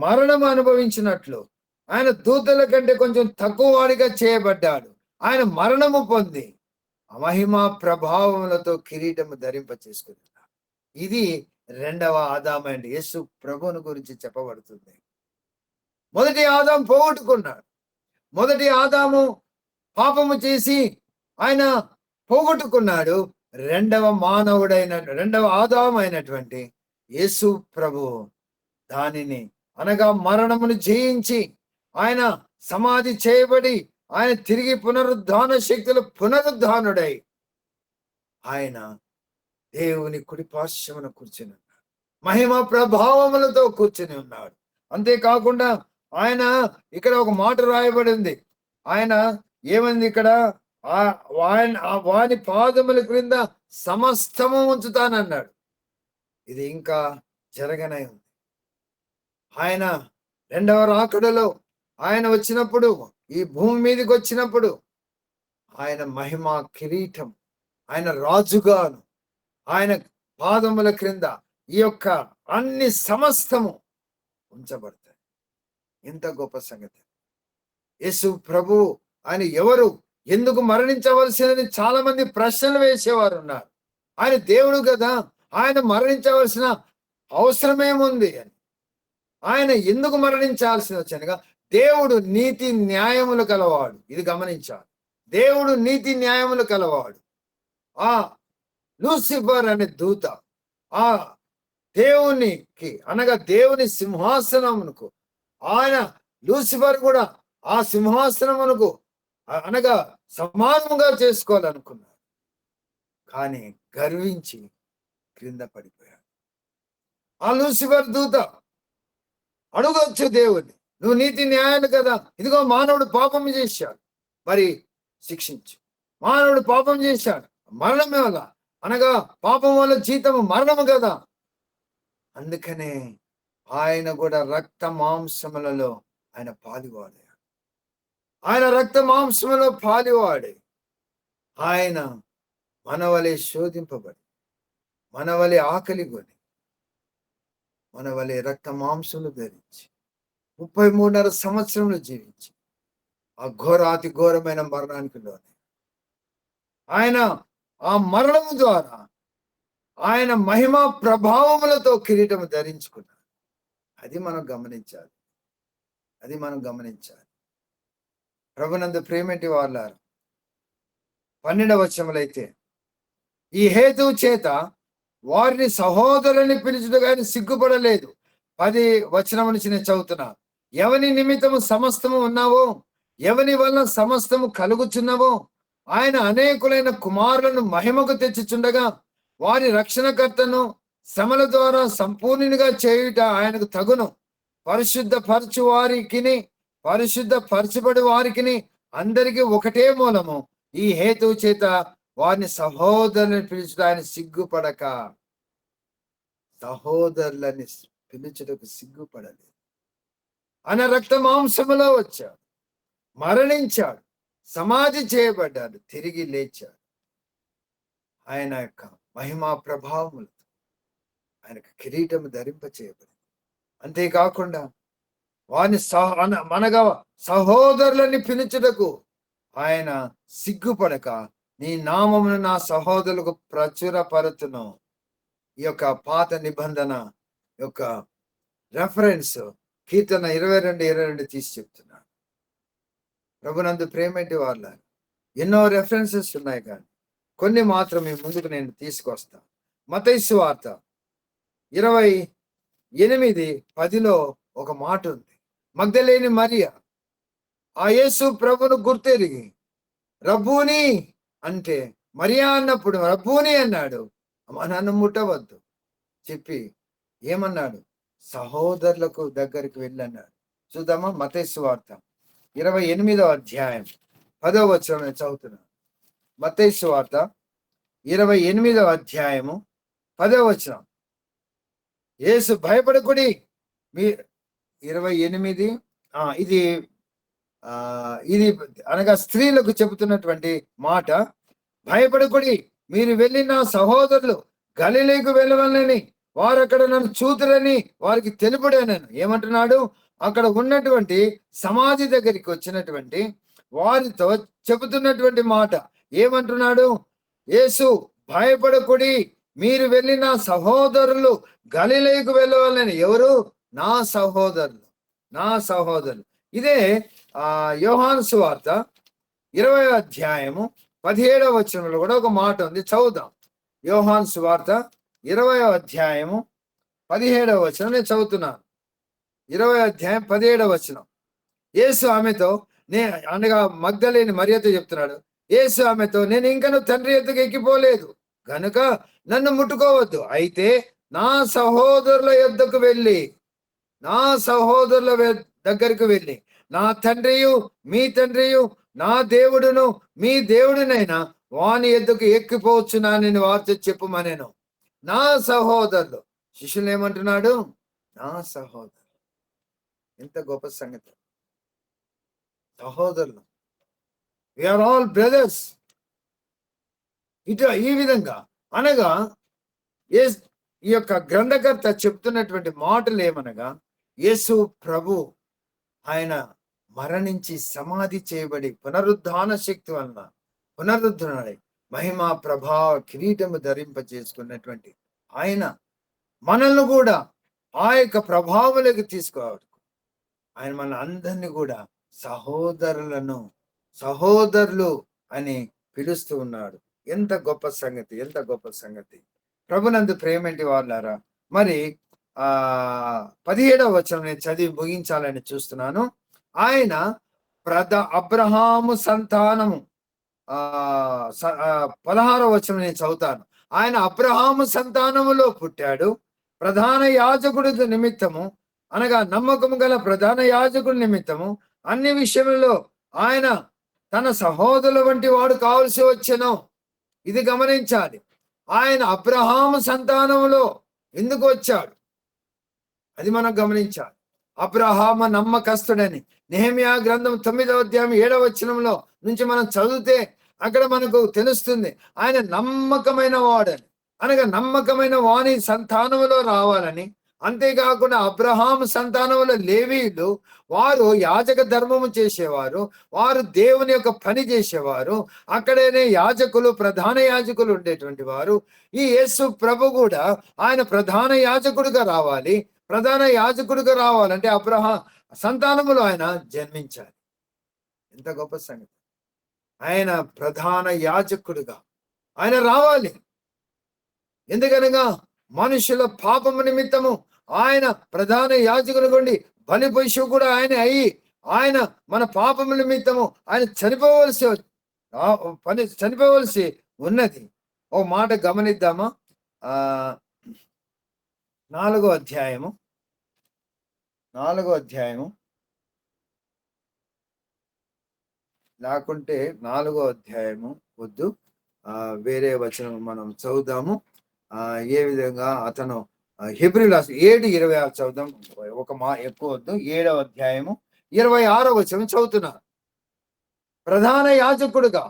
మరణము అనుభవించినట్లు ఆయన దూతల కంటే కొంచెం తక్కువ వాడిగా చేయబడ్డాడు. ఆయన మరణము పొంది మహిమా ప్రభావములతో కిరీటము ధరింప చేసుకున్నాడు. ఇది రెండవ ఆదాము అండి. యేసు ప్రభువుని గురించి చెప్పబడుతుంది. మొదటి ఆదాము పోగొట్టుకున్నాడు. మొదటి ఆదాము పాపము చేసి ఆయన పోగొట్టుకున్నాడు. రెండవ ఆదాము అయినటువంటి యేసు ప్రభు దానిని అనగా మరణమును జయించి ఆయన సమాధి చేయబడి ఆయన తిరిగి పునరుద్ధాన శక్తులు పునరుద్ధానుడై ఆయన దేవుని కుడిపార్శ్వమున కూర్చుని ఉన్నాడు. మహిమ ప్రభావములతో కూర్చుని ఉన్నాడు. అంతేకాకుండా ఆయన ఇక్కడ ఒక మాట రాయబడింది. ఆయన ఏమైంది ఇక్కడ? వాని పాదముల క్రింద సమస్తము ఉంచుతానన్నాడు. ఇది ఇంకా జరగనే ఉంది. ఆయన రెండవ రాకడలో ఆయన వచ్చినప్పుడు, ఈ భూమి మీదకి వచ్చినప్పుడు ఆయన మహిమ కిరీటం, ఆయన రాజుగాను ఆయన పాదముల క్రింద ఈ యొక్క అన్ని సమస్తము ఉంచబడతాయి. ఎంత గొప్ప సంగతి! యేసు ప్రభు ఆయన ఎవరు, ఎందుకు మరణించవలసినది చాలా మంది ప్రశ్నలు వేసేవారు ఉన్నారు. ఆయన దేవుడు కదా, ఆయన మరణించవలసిన అవసరమేముంది అని. ఆయన ఎందుకు మరణించాల్సి వచ్చనగా దేవుడు నీతి న్యాయములు కలవాడు. ఇది గమనించాలి. దేవుడు నీతి న్యాయములు కలవాడు. ఆ లూసిఫర్ అనే దూత ఆ దేవునికి అనగా దేవుని సింహాసనమునకు ఆయన లూసిఫర్ కూడా ఆ సింహాసనమునకు అనగా సమానముగా చేసుకోవాలనుకున్నాడు. కానీ గర్వించి క్రింద పడిపోయాడు. ఆ లూసిఫర్ దూత అడగొచ్చు దేవుణ్ణి, నువ్వు నీతి న్యాయాలు కదా, ఇదిగో మానవుడు పాపం చేశాడు, మరి శిక్షించు. మానవుడు పాపం చేశాడు, మరణమే వల్ల అనగా పాపం వల్ల జీతము మరణము కదా. అందుకనే ఆయన కూడా రక్త మాంసములలో ఆయన పాలివాడు. ఆయన రక్త మాంసములో పాలివాడే ఆయన మన వలె శోధింపబడి మన వలె ఆకలి కొని, మన వలె రక్త మాంసములు ధరించి 33.5 సంవత్సరములు జీవించి ఆ ఘోరాతి ఘోరమైన మరణానికి లోనే ఆయన ఆ మరణము ద్వారా ఆయన మహిమ ప్రభావములతో కిరీటము ధరించుకున్నాడు. అది మనం గమనించాలి. అది మనం గమనించాలి. ప్రభునందు ప్రేమటి వాళ్ళారు 12వ వచనములైతే ఈ హేతువు చేత వారిని సహోదరుని పిలుచుట కానీ సిగ్గుపడలేదు. 10 వచనం నుంచి నేను చదువుతున్నా. ఎవని నిమిత్తము సమస్తము ఉన్నావో, ఎవని వలన సమస్తము కలుగుచున్నవో ఆయన అనేకులైన కుమారులను మహిమకు తెచ్చుచుండగా వారి రక్షణకర్తను శ్రమల ద్వారా సంపూర్ణునిగా చేయుట ఆయనకు తగును. పరిశుద్ధపరచు వారికిని పరిశుద్ధపరచబడి వారికిని అందరికీ ఒకటే మూలము. ఈ హేతువు చేత వారిని సహోదరుని పిలుచుట ఆయన సిగ్గుపడక, సహోదరులని పిలుచుటకు సిగ్గుపడలేదు. ఆయన రక్త మాంసములో వచ్చాడు, మరణించాడు, సమాధి చేయబడ్డాడు, తిరిగి లేచాడు. ఆయన యొక్క మహిమా ప్రభావములతో ఆయనకు కిరీటము ధరింప చేయబడింది. అంతేకాకుండా వారిని మనగా సహోదరులని పిలుచుటకు ఆయన సిగ్గుపడక, నీ నామమును నా సహోదరులకు ప్రచురపరుతును. ఈ యొక్క పాత నిబంధన యొక్క రెఫరెన్స్ కీర్తన 22:22 తీసి చెప్తున్నాడు. ప్రభునందు ప్రేమటి వాళ్ళ ఎన్నో రెఫరెన్సెస్ ఉన్నాయి, కానీ కొన్ని మాత్రమే ముందుకు నేను తీసుకొస్తాను. మత్తయి సువార్త 28:10 ఒక మాట ఉంది. మగ్దలేని మరియ ఆ యేసు ప్రభును గుర్తెరిగి రబ్బూని అంటే, మరియా అన్నప్పుడు రబ్బూని అన్నాడు. నన్ను ముట్టవద్దు చెప్పి ఏమన్నాడు? సహోదరులకు దగ్గరికి వెళ్ళన్నాడు. చూద్దామా? మత్తయి సువార్త 28వ అధ్యాయం 10వ వచనం నేను చదువుతున్నాను. మత్తయి సువార్త 28వ అధ్యాయము 10వ వచనం. యేసు భయపడకుడి, మీ 28 ఇది అనగా స్త్రీలకు చెబుతున్నటువంటి మాట. భయపడకుడి, మీరు వెళ్ళి నా సహోదరులు గలిలేకు వెళ్ళవాలని వారు అక్కడ నన్ను చూతురని వారికి తెలుపుడాను. ఏమంటున్నాడు? అక్కడ ఉన్నటువంటి సమాధి దగ్గరికి వచ్చినటువంటి వారితో చెబుతున్నటువంటి మాట ఏమంటున్నాడు? యేసు భయపడకుడి, మీరు వెళ్ళి నా సహోదరులు గలిలేకు వెళ్ళవాలని. ఎవరు? నా సహోదరులు, నా సహోదరులు. ఇదే యోహాను సువార్త 20వ అధ్యాయము 17వ వచనంలో కూడా ఒక మాట ఉంది, చదువుదాం. యోహాను సువార్త 20వ అధ్యాయము 17వ వచనం నేను చదువుతున్నాను. 20వ అధ్యాయం 17వ వచనం. యేసు ఆమెతో అనగా మగ్దలేని మరియతో చెప్తున్నాడు. యేసు ఆమెతో, నేను ఇంకను తండ్రి ఎద్దుకు ఎక్కిపోలేదు గనుక నన్ను ముట్టుకోవద్దు. అయితే నా సహోదరుల యొద్దకు వెళ్ళి, నా సహోదరుల దగ్గరకు వెళ్ళి, నా తండ్రియు మీ తండ్రియు, నా దేవుడును మీ దేవుడినైనా వాని ఎద్దుకు ఎక్కిపోవచ్చునా నేను వార్త చెప్పుమనేను. నా సహోదరులు, శిష్యులు ఏమంటున్నాడు? నా సహోదరులు. ఎంత గొప్ప సంగతి! సహోదరులు, వీఆర్ ఆల్ బ్రదర్స్. ఈ విధంగా అనగా ఈ యొక్క గ్రంథకర్త చెప్తున్నటువంటి మాటలు ఏమనగా, యేసు ప్రభు ఆయన మరణించి సమాధి చేయబడి పునరుద్ధాన శక్తి వలన పునరుద్ధరణై మహిమా ప్రభావ కిరీటము ధరింప చేసుకున్నటువంటి ఆయన మనల్ని కూడా ఆ యొక్క ప్రభావంలోకి తీసుకోవాలి. ఆయన మన అందరినీ కూడా సహోదరులు అని పిలుస్తూ ఉన్నాడు. ఎంత గొప్ప సంగతి, ఎంత గొప్ప సంగతి! ప్రభునందు ప్రేమటి వాళ్ళారా, మరి 17వ వచనం నేను చదివి ముగించాలని చూస్తున్నాను. ఆయన అబ్రహాము సంతానము 16వ వచనం నేను చదువుతాను. ఆయన అబ్రహాము సంతానములో పుట్టాడు. ప్రధాన యాజకుడి నిమిత్తము అనగా నమ్మకము గల ప్రధాన యాజకుడి నిమిత్తము అన్ని విషయంలో ఆయన తన సహోదరుల వంటి వాడు కావలసి వచ్చెను. ఇది గమనించాలి. ఆయన అబ్రహాము సంతానములో ఎందుకు వచ్చాడు, అది మనం గమనించాలి. అబ్రహాము నమ్మకస్తుడని నెహెమ్యా గ్రంథం 9వ అధ్యాయం 7వ వచనంలో నుంచి మనం చదివితే అక్కడ మనకు తెలుస్తుంది ఆయన నమ్మకమైన వాడని. అనగా నమ్మకమైన వాణి సంతానములో రావాలని. అంతేకాకుండా అబ్రహాము సంతానములో లేవీయులు, వారు యాజక ధర్మము చేసేవారు. వారు దేవుని యొక్క పని చేసేవారు. అక్కడనే యాజకులు, ప్రధాన యాజకులు ఉండేటువంటి వారు. ఈ యేసు ప్రభు కూడా ఆయన ప్రధాన యాజకుడిగా రావాలి. ప్రధాన యాజకుడిగా రావాలంటే సంతానములో ఆయన జన్మించాలి. ఎంత గొప్ప సంగతి! ఆయన ప్రధాన యాజకుడిగా ఆయన రావాలి. ఎందుకనగా మనుషుల పాపము నిమిత్తము ఆయన ప్రధాన యాజకుడు గుండి బలి పశువు కూడా ఆయన అయ్యి, ఆయన మన పాపము నిమిత్తము ఆయన చనిపోవలసి ఉన్నది. ఓ మాట గమనిద్దామా? 4వ అధ్యాయము 4వ అధ్యాయము లేకుంటే 4వ అధ్యాయము వద్దు, వేరే వచనం మనం చదువుదాము. ఏ విధంగా అతను హెబ్రీయుల 7:26 చదువుదాం. ఒక ఎక్కువ వద్దు. 7వ అధ్యాయము 26వ వచనం చదువుతున్నారు. ప్రధాన యాజకుడుగా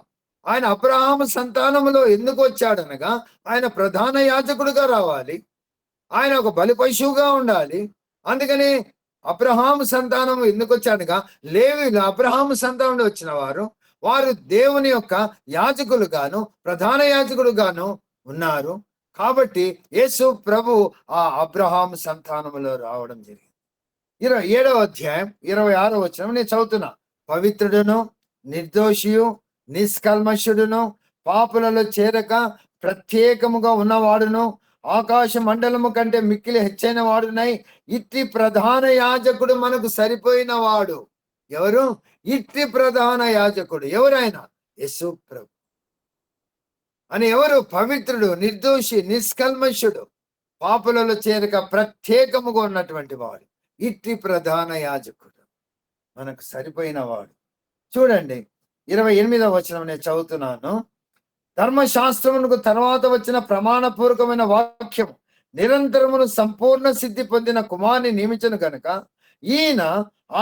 ఆయన అబ్రహాము సంతానములో ఎందుకు వచ్చాడనగా ఆయన ప్రధాన యాజకుడుగా రావాలి. ఆయన ఒక బలి పశువుగా ఉండాలి. అందుకని అబ్రహాము సంతానం ఎందుకు వచ్చాడుగా, లేవీయులు అబ్రహాము సంతానం వచ్చిన వారు దేవుని యొక్క యాజకులుగాను ప్రధాన యాజకులుగాను ఉన్నారు. కాబట్టి యేసు ప్రభు ఆ అబ్రహాము సంతానములో రావడం జరిగింది. 27వ అధ్యాయం 26వ వచనం నేను చదువుతున్నా. పవిత్రుడును నిర్దోషియు నిష్కల్మషుడును పాపులలో చేరక ప్రత్యేకముగా ఉన్నవాడును ఆకాశ మండలము కంటే మిక్కిలి హెచ్చైన వాడునై ఇట్టి ప్రధాన యాజకుడు మనకు సరిపోయిన వాడు. ఎవరు? ఇట్టి ప్రధాన యాజకుడు. ఎవరైనా యేసు ప్రభు అని. ఎవరు? పవిత్రుడు, నిర్దోషి, నిష్కల్మషుడు, పాపులలో చేరక ప్రత్యేకముగా ఉన్నటువంటి వాడు. ఇట్టి ప్రధాన యాజకుడు మనకు సరిపోయిన వాడు. చూడండి 28వ వచనం నేను చదువుతున్నాను. ధర్మశాస్త్రమునకు తర్వాత వచ్చిన ప్రమాణపూర్వకమైన వాక్యం నిరంతరమును సంపూర్ణ సిద్ధి పొందిన కుమారుని నియమించను కనుక ఈయన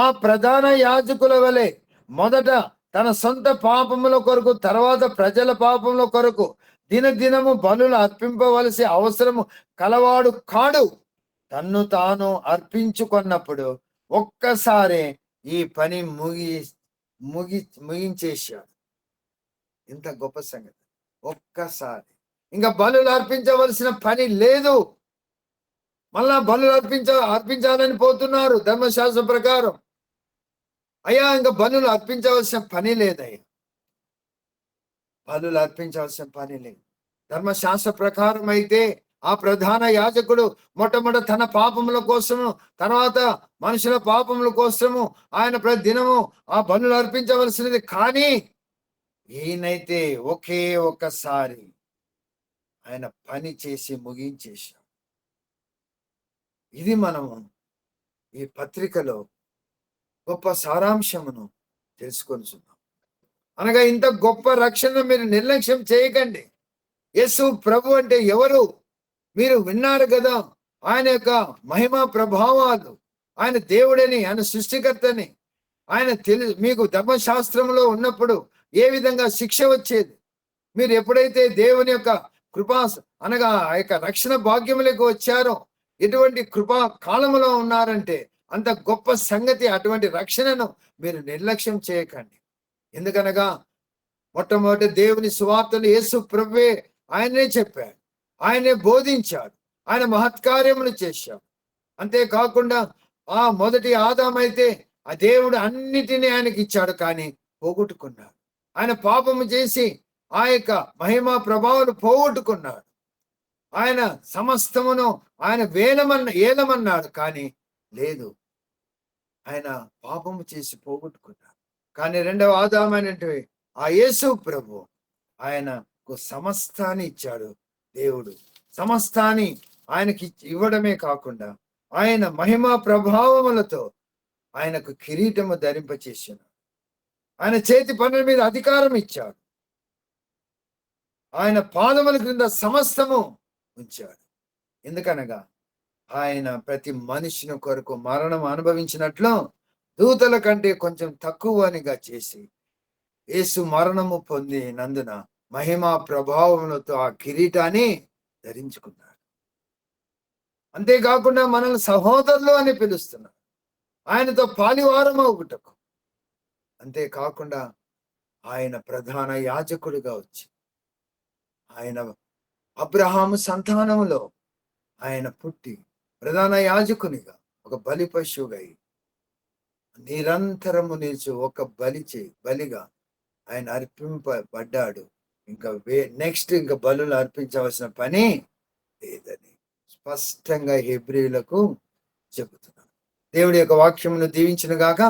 ఆ ప్రధాన యాజకుల వలె మొదట తన సొంత పాపముల కొరకు, తర్వాత ప్రజల పాపముల కొరకు దినదినము బలులు అర్పింపవలసి అవసరము కలవాడు కాడు. తన్ను తాను అర్పించుకున్నప్పుడు ఒక్కసారే ఈ పని ముగించేశాడు. ఇంత గొప్ప సంగతి! ఒక్కసారి ఇంకా బలులు అర్పించవలసిన పని లేదు. మళ్ళా బలులు అర్పించాలని పోతున్నారు ధర్మశాస్త్రం ప్రకారం. అయ్యా ఇంకా బలులు అర్పించవలసిన పని లేదయ్యా, బలులు అర్పించవలసిన పని లేదు. ధర్మశాస్త్ర ప్రకారం అయితే ఆ ప్రధాన యాజకుడు మొట్టమొదటి తన పాపముల కోసము, తర్వాత మనుషుల పాపముల కోసము ఆయన ప్రతి దినము ఆ బలులు అర్పించవలసినది. కానీ ఈయనైతే ఒకే ఒక్కసారి ఆయన పని చేసి ముగించేశాం. ఇది మనము ఈ పత్రికలో గొప్ప సారాంశమును తెలుసుకొనిచున్నాం. అనగా ఇంత గొప్ప రక్షణ మీరు నిర్లక్ష్యం చేయకండి. యేసు ప్రభు అంటే ఎవరు మీరు విన్నారు కదా. ఆయన యొక్క మహిమ ప్రభావాలు, ఆయన దేవుడని, ఆయన సృష్టికర్తని, ఆయన మీకు ధర్మశాస్త్రంలో ఉన్నప్పుడు ఏ విధంగా శిక్ష వచ్చేది, మీరు ఎప్పుడైతే దేవుని యొక్క కృపా అనగా ఆ యొక్క రక్షణ భాగ్యములకు వచ్చారో, ఎటువంటి కృపా కాలములో ఉన్నారంటే అంత గొప్ప సంగతి. అటువంటి రక్షణను మీరు నిర్లక్ష్యం చేయకండి. ఎందుకనగా మొట్టమొదటి దేవుని సువార్తను యేసు ప్రభువే ఆయనే చెప్పాడు, ఆయనే బోధించాడు, ఆయన మహత్కార్యములు చేశాడు. అంతేకాకుండా ఆ మొదటి ఆదామైతే ఆ దేవుడు అన్నిటినీ ఆయనకి ఇచ్చాడు, కానీ పోగొట్టుకున్నాడు. ఆయన పాపము చేసి ఆ యొక్క మహిమా ప్రభావాలు పోగొట్టుకున్నాడు. ఆయన సమస్తమును ఆయన ఏలమన్నాడు, కానీ లేదు, ఆయన పాపము చేసి పోగొట్టుకున్నాడు. కానీ రెండవ ఆదామైనటువంటి ఆ యేసు ప్రభు ఆయనకు సమస్తాన్ని ఇచ్చాడు. దేవుడు సమస్తాన్ని ఆయనకి ఇవ్వడమే కాకుండా ఆయన మహిమా ప్రభావములతో ఆయనకు కిరీటము ధరింపచేసాడు. ఆయన చేతి పనుల మీద అధికారం ఇచ్చాడు. ఆయన పాదముల క్రింద సమస్తము ఉంచాడు. ఎందుకనగా ఆయన ప్రతి మనిషిని కొరకు మరణం అనుభవించినట్లు దూతల కంటే కొంచెం తక్కువనిగా చేసి యేసు మరణము పొందినందున మహిమా ప్రభావములతో ఆ కిరీటాన్ని ధరించుకున్నాడు. అంతేకాకుండా మనల్ని సహోదరులు అని పిలుస్తున్నాడు, ఆయనతో పాలివారం అవుటకు. అంతేకాకుండా ఆయన ప్రధాన యాజకుడిగా వచ్చి, ఆయన అబ్రహాము సంతానంలో ఆయన పుట్టి ప్రధాన యాజకునిగా ఒక బలి పశువుగా నిరంతరము నిలిచి ఒక బలిగా ఆయన అర్పింపబడ్డాడు. ఇంకా నెక్స్ట్ ఇంకా బలులు అర్పించవలసిన పని లేదని స్పష్టంగా హెబ్రీయులకు చెబుతున్నాడు. దేవుడి యొక్క వాక్యమును దీవించిన గాక.